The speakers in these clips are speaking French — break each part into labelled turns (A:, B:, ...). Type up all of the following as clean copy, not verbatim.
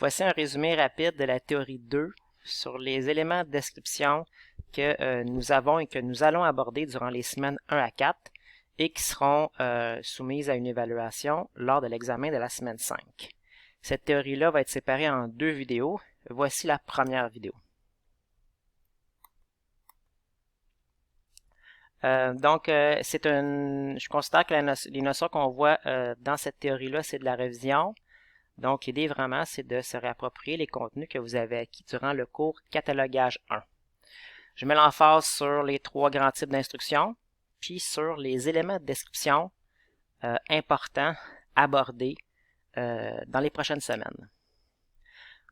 A: Voici un résumé rapide de la théorie 2 sur les éléments de description que nous avons et que nous allons aborder durant les semaines 1 à 4 et qui seront soumises à une évaluation lors de l'examen de la semaine 5. Cette théorie-là va être séparée en 2 vidéos. Voici la première vidéo. Je considère que les notions qu'on voit dans cette théorie-là, c'est de la révision. Donc, l'idée vraiment, c'est de se réapproprier les contenus que vous avez acquis durant le cours Catalogage 1. Je mets l'emphase sur les 3 grands types d'instructions, puis sur les éléments de description importants abordés dans les prochaines semaines.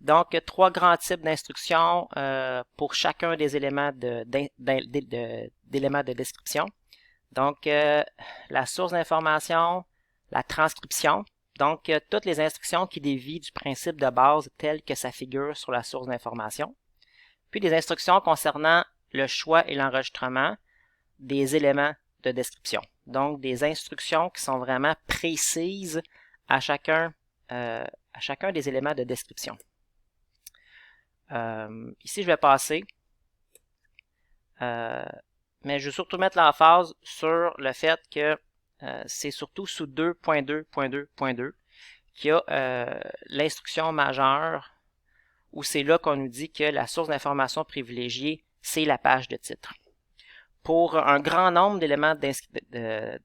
A: Donc, 3 grands types d'instructions pour chacun des éléments d'éléments de description. Donc, la source d'information, la transcription. Donc, toutes les instructions qui dévient du principe de base tel que ça figure sur la source d'information. Puis des instructions concernant le choix et l'enregistrement des éléments de description. Donc, des instructions qui sont vraiment précises à chacun des éléments de description. Ici, je vais passer, mais je veux surtout mettre l'emphase sur le fait que c'est surtout sous 2.2.2.2 qu'il y a l'instruction majeure où c'est là qu'on nous dit que la source d'information privilégiée, c'est la page de titre. Pour un grand nombre d'éléments de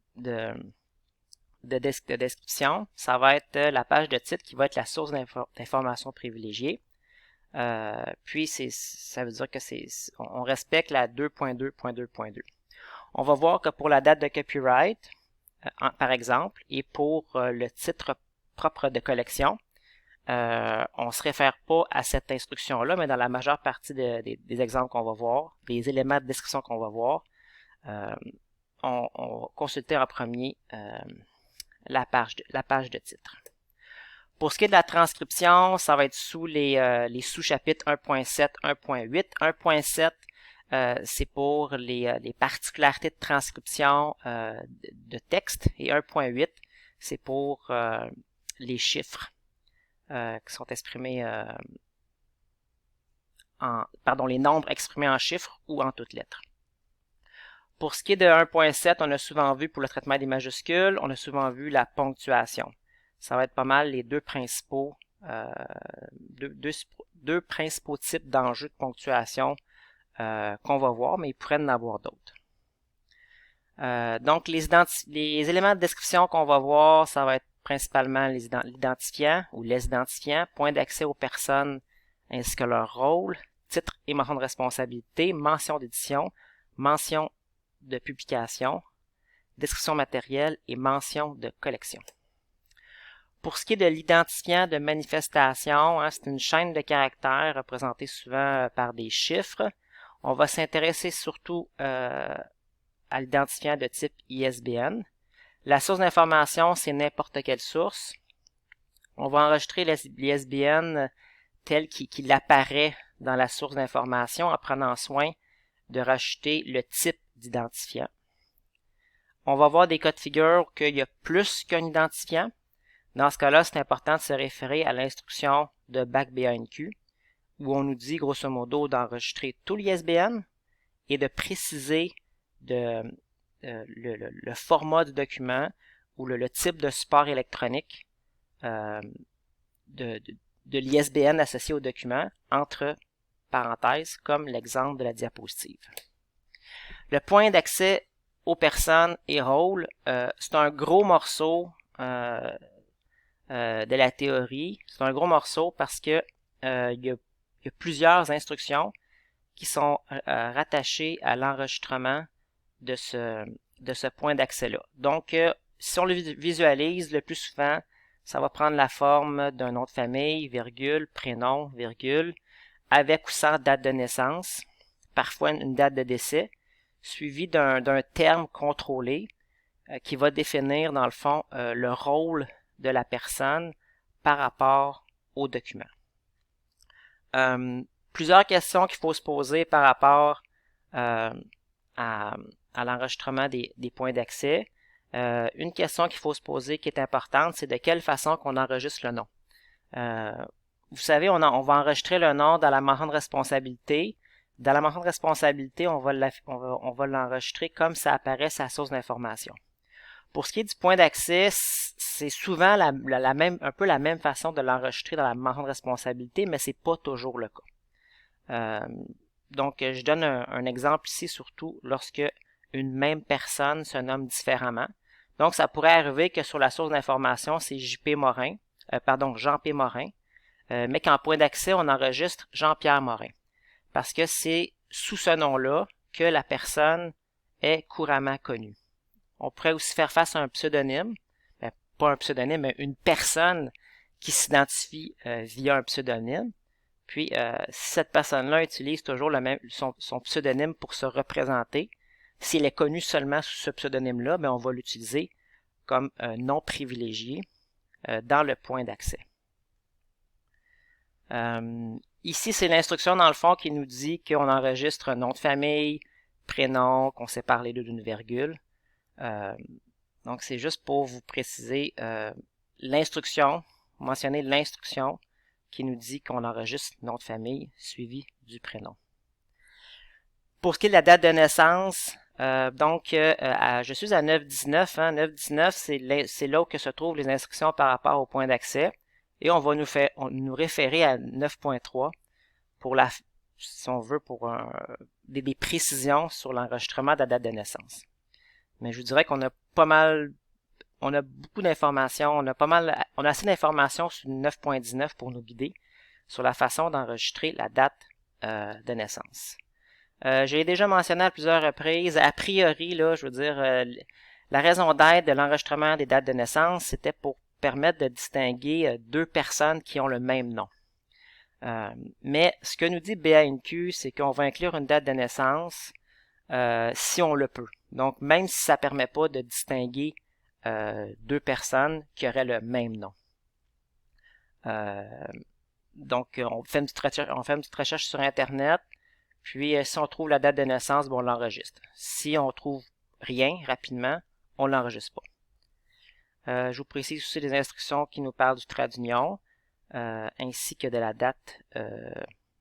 A: description, ça va être la page de titre qui va être la source d'information privilégiée. Puis ça veut dire que on respecte la 2.2.2.2. On va voir que pour la date de copyright, par exemple, et pour le titre propre de collection, on ne se réfère pas à cette instruction-là, mais dans la majeure partie des exemples qu'on va voir, des éléments de description qu'on va voir, on va consulter en premier la page de titre. Pour ce qui est de la transcription, ça va être sous les sous-chapitres 1.7, 1.8. 1.7, c'est pour les particularités de transcription de texte, et 1.8, c'est pour les chiffres qui sont exprimés les nombres exprimés en chiffres ou en toutes lettres. Pour ce qui est de 1.7, on a souvent vu pour le traitement des majuscules, on a souvent vu la ponctuation. Ça va être pas mal les deux principaux types d'enjeux de ponctuation qu'on va voir, mais il pourrait en avoir d'autres. Donc, les éléments de description qu'on va voir, ça va être principalement l'identifiant ou les identifiants, point d'accès aux personnes ainsi que leur rôle, titre et mention de responsabilité, mention d'édition, mention de publication, description matérielle et mention de collection. Pour ce qui est de l'identifiant de manifestation, c'est une chaîne de caractères représentée souvent par des chiffres. On va s'intéresser surtout à l'identifiant de type ISBN. La source d'information, c'est n'importe quelle source. On va enregistrer l'ISBN tel qu'il apparaît dans la source d'information en prenant soin de rajouter le type d'identifiant. On va voir des cas de figure qu'il y a plus qu'un identifiant. Dans ce cas-là, c'est important de se référer à l'instruction de BAC-BANQ où on nous dit grosso modo d'enregistrer tout l'ISBN et de préciser le format du document ou le type de support électronique de l'ISBN associé au document, entre parenthèses, comme l'exemple de la diapositive. Le point d'accès aux personnes et rôles, c'est un gros morceau de la théorie. C'est un gros morceau parce que il y a plusieurs instructions qui sont rattachées à l'enregistrement de ce point d'accès-là. Donc, si on le visualise, le plus souvent, ça va prendre la forme d'un nom de famille, virgule, prénom, virgule, avec ou sans date de naissance, parfois une date de décès, suivi d'un terme contrôlé qui va définir, dans le fond, le rôle de la personne par rapport au document. Plusieurs questions qu'il faut se poser par rapport à l'enregistrement des points d'accès. Une question qu'il faut se poser qui est importante, c'est de quelle façon qu'on enregistre le nom. vous savez, on va enregistrer le nom dans la mention de responsabilité. Dans la mention de responsabilité, on va l'enregistrer comme ça apparaît sa source d'information. Pour ce qui est du point d'accès, c'est souvent un peu la même façon de l'enregistrer dans la mention de responsabilité, mais c'est pas toujours le cas. Donc, je donne un exemple ici, surtout lorsque une même personne se nomme différemment. Donc, ça pourrait arriver que sur la source d'information, c'est Jean-P. Morin, mais qu'en point d'accès, on enregistre Jean-Pierre Morin. Parce que c'est sous ce nom-là que la personne est couramment connue. On pourrait aussi faire face à un pseudonyme, pas un pseudonyme, mais une personne qui s'identifie via un pseudonyme. Puis, si cette personne-là utilise toujours son pseudonyme pour se représenter, s'il est connu seulement sous ce pseudonyme-là, on va l'utiliser comme non privilégié dans le point d'accès. Ici, c'est l'instruction dans le fond qui nous dit qu'on enregistre un nom de famille, prénom, qu'on sépare les deux d'une virgule. Donc, c'est juste pour vous préciser l'instruction, mentionner l'instruction qui nous dit qu'on enregistre nom de famille suivi du prénom. Pour ce qui est de la date de naissance, je suis à 9.19. 9.19, c'est là où se trouvent les instructions par rapport au point d'accès. Et on va nous référer à 9.3 pour si on veut, pour des précisions sur l'enregistrement de la date de naissance. Mais je vous dirais qu'on a on a beaucoup d'informations, on a assez d'informations sur 9.19 pour nous guider sur la façon d'enregistrer la date de naissance. J'ai déjà mentionné à plusieurs reprises, a priori, là, je veux dire, la raison d'être de l'enregistrement des dates de naissance, c'était pour permettre de distinguer deux personnes qui ont le même nom. Mais ce que nous dit BANQ, c'est qu'on va inclure une date de naissance si on le peut. Donc, même si ça ne permet pas de distinguer deux personnes qui auraient le même nom. Donc, on fait une petite recherche sur Internet, puis si on trouve la date de naissance, on l'enregistre. Si on trouve rien rapidement, on l'enregistre pas. Je vous précise aussi les instructions qui nous parlent du trait d'union, ainsi que de la date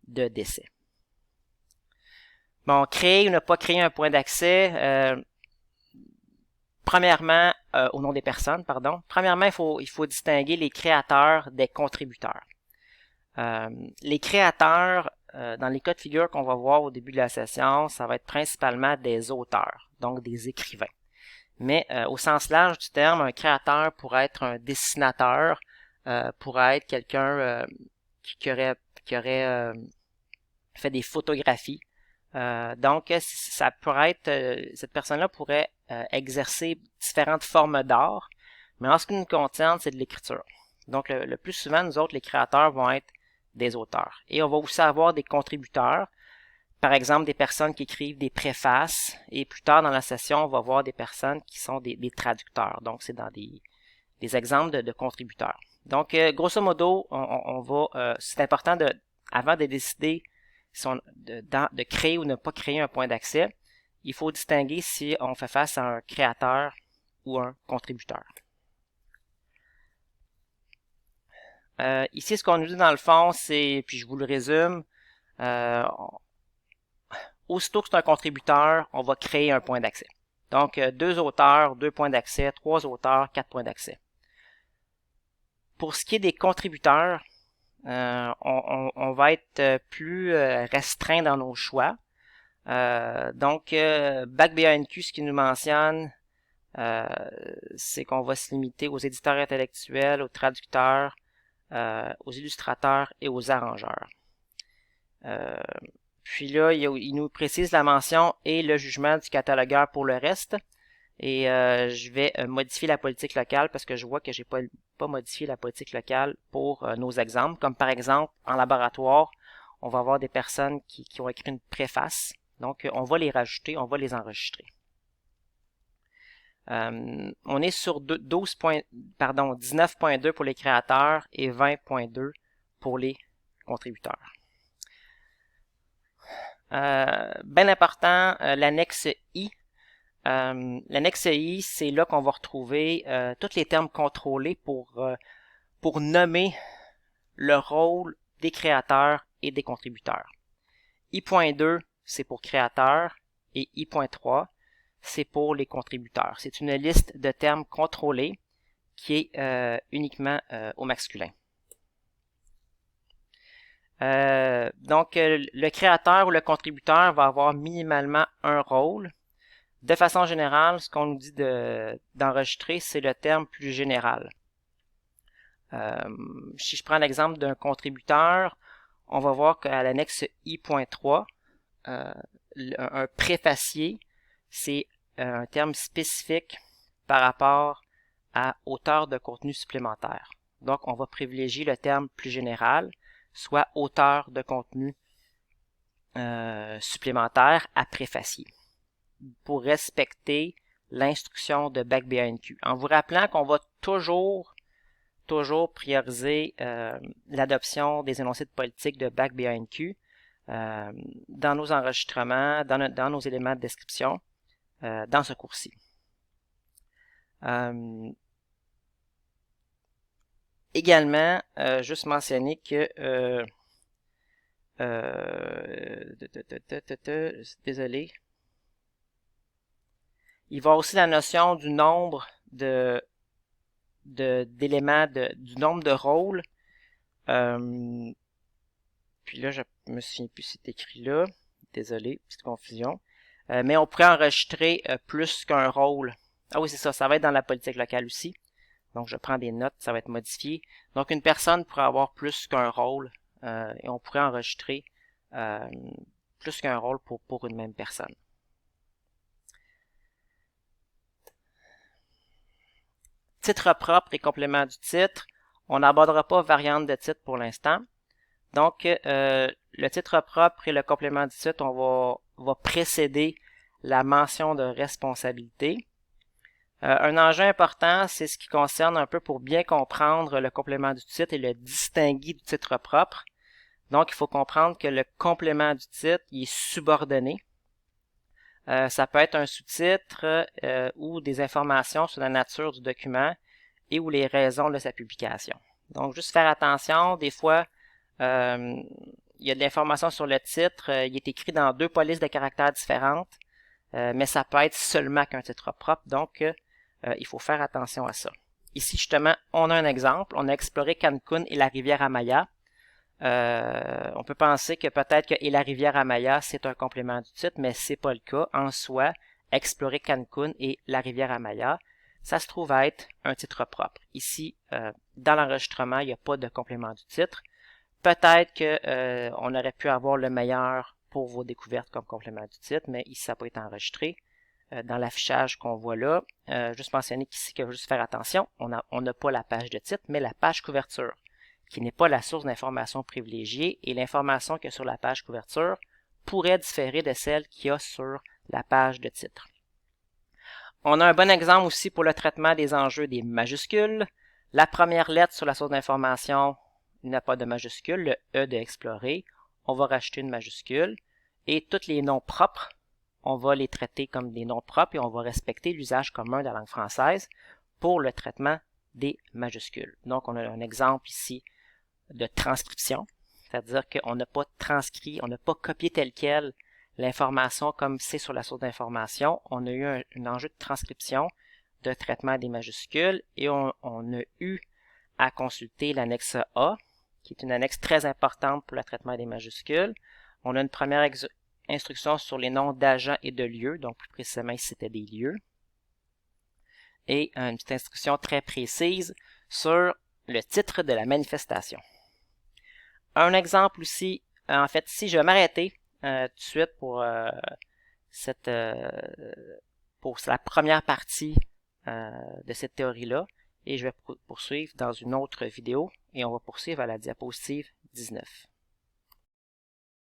A: de décès. Bon, créer ou ne pas créer un point d'accès. Premièrement, au nom des personnes, pardon. Premièrement, il faut distinguer les créateurs des contributeurs. Les créateurs, dans les cas de figure qu'on va voir au début de la session, ça va être principalement des auteurs, donc des écrivains. Mais au sens large du terme, un créateur pourrait être un dessinateur, pourrait être quelqu'un qui aurait fait des photographies. Donc, ça pourrait être, cette personne-là pourrait exercer différentes formes d'art, mais en ce qui nous concerne, c'est de l'écriture. Donc, le plus souvent, nous autres, les créateurs vont être des auteurs. Et on va aussi avoir des contributeurs, par exemple des personnes qui écrivent des préfaces, et plus tard dans la session, on va voir des personnes qui sont des traducteurs. Donc, c'est dans des exemples de contributeurs. Donc, grosso modo, c'est important avant de décider de créer ou ne pas créer un point d'accès, il faut distinguer si on fait face à un créateur ou un contributeur. Ici, ce qu'on nous dit dans le fond, puis je vous le résume, aussitôt que c'est un contributeur, on va créer un point d'accès. Donc, 2 auteurs, 2 points d'accès, 3 auteurs, 4 points d'accès. Pour ce qui est des contributeurs, on va être plus restreint dans nos choix. Donc, BAC-BANQ, ce qu'il nous mentionne, c'est qu'on va se limiter aux éditeurs intellectuels, aux traducteurs, aux illustrateurs et aux arrangeurs. Puis là, il nous précise la mention et le jugement du catalogueur pour le reste. Et je vais modifier la politique locale parce que je vois que j'ai pas modifié la politique locale pour nos exemples. Comme par exemple, en laboratoire, on va avoir des personnes qui ont écrit une préface. Donc, on va les rajouter, on va les enregistrer. On est sur 19.2 pour les créateurs et 20.2 pour les contributeurs. Bien important, l'annexe I. L'annexe I, c'est là qu'on va retrouver tous les termes contrôlés pour nommer le rôle des créateurs et des contributeurs. I.2, c'est pour créateurs et I.3, c'est pour les contributeurs. C'est une liste de termes contrôlés qui est uniquement au masculin. Donc, le créateur ou le contributeur va avoir minimalement un rôle. De façon générale, ce qu'on nous dit d'enregistrer, c'est le terme plus général. Si je prends l'exemple d'un contributeur, on va voir qu'à l'annexe I.3, un préfacier, c'est un terme spécifique par rapport à auteur de contenu supplémentaire. Donc, on va privilégier le terme plus général, soit auteur de contenu supplémentaire à préfacier, pour respecter l'instruction de BAC-BANQ. En vous rappelant qu'on va toujours prioriser l'adoption des énoncés de politique de BAC-BANQ dans nos enregistrements, dans nos éléments de description, dans ce cours-ci. Également, juste mentionner que désolé. Il va aussi la notion du nombre d'éléments, du nombre de rôles. Puis là, je me souviens plus si c'est écrit là. Désolé, petite confusion. Mais on pourrait enregistrer plus qu'un rôle. Ah oui, c'est ça, ça va être dans la politique locale aussi. Donc, je prends des notes, ça va être modifié. Donc, une personne pourrait avoir plus qu'un rôle et on pourrait enregistrer plus qu'un rôle pour une même personne. Titre propre et complément du titre. On n'abordera pas variante de titre pour l'instant. Donc, le titre propre et le complément du titre, on va précéder la mention de responsabilité. Un enjeu important, c'est ce qui concerne un peu pour bien comprendre le complément du titre et le distinguer du titre propre. Donc, il faut comprendre que le complément du titre, il est subordonné. Ça peut être un sous-titre ou des informations sur la nature du document et ou les raisons de sa publication. Donc, juste faire attention, des fois, il y a de l'information sur le titre, il est écrit dans 2 polices de caractères différentes, mais ça peut être seulement qu'un titre propre, donc il faut faire attention à ça. Ici, justement, on a un exemple. On a exploré Cancun et la rivière Amaya. On peut penser que peut-être que et la rivière Amaya, c'est un complément du titre, mais c'est pas le cas. En soi, explorer Cancun et la rivière Amaya, ça se trouve être un titre propre. Ici, dans l'enregistrement, il n'y a pas de complément du titre. Peut-être que on aurait pu avoir le meilleur pour vos découvertes comme complément du titre, mais ici, ça n'a pas été enregistré. Dans l'affichage qu'on voit là, juste mentionner qu'ici, qu'il faut juste faire attention, on n'a pas la page de titre, mais la page couverture, qui n'est pas la source d'information privilégiée, et l'information qu'il y a sur la page couverture pourrait différer de celle qu'il y a sur la page de titre. On a un bon exemple aussi pour le traitement des enjeux des majuscules. La première lettre sur la source d'information n'a pas de majuscule, le E de explorer. On va rajouter une majuscule. Et tous les noms propres, on va les traiter comme des noms propres et on va respecter l'usage commun de la langue française pour le traitement des majuscules. Donc, on a un exemple ici de transcription, c'est-à-dire qu'on n'a pas transcrit, on n'a pas copié tel quel l'information comme c'est sur la source d'information. On a eu un enjeu de transcription, de traitement des majuscules et on a eu à consulter l'annexe A, qui est une annexe très importante pour le traitement des majuscules. On a une première instruction sur les noms d'agents et de lieux, donc plus précisément ici c'était des lieux. Et une petite instruction très précise sur le titre de la manifestation. Un exemple aussi, en fait, ici je vais m'arrêter tout de suite pour la première partie de cette théorie-là et je vais poursuivre dans une autre vidéo et on va poursuivre à la diapositive 19.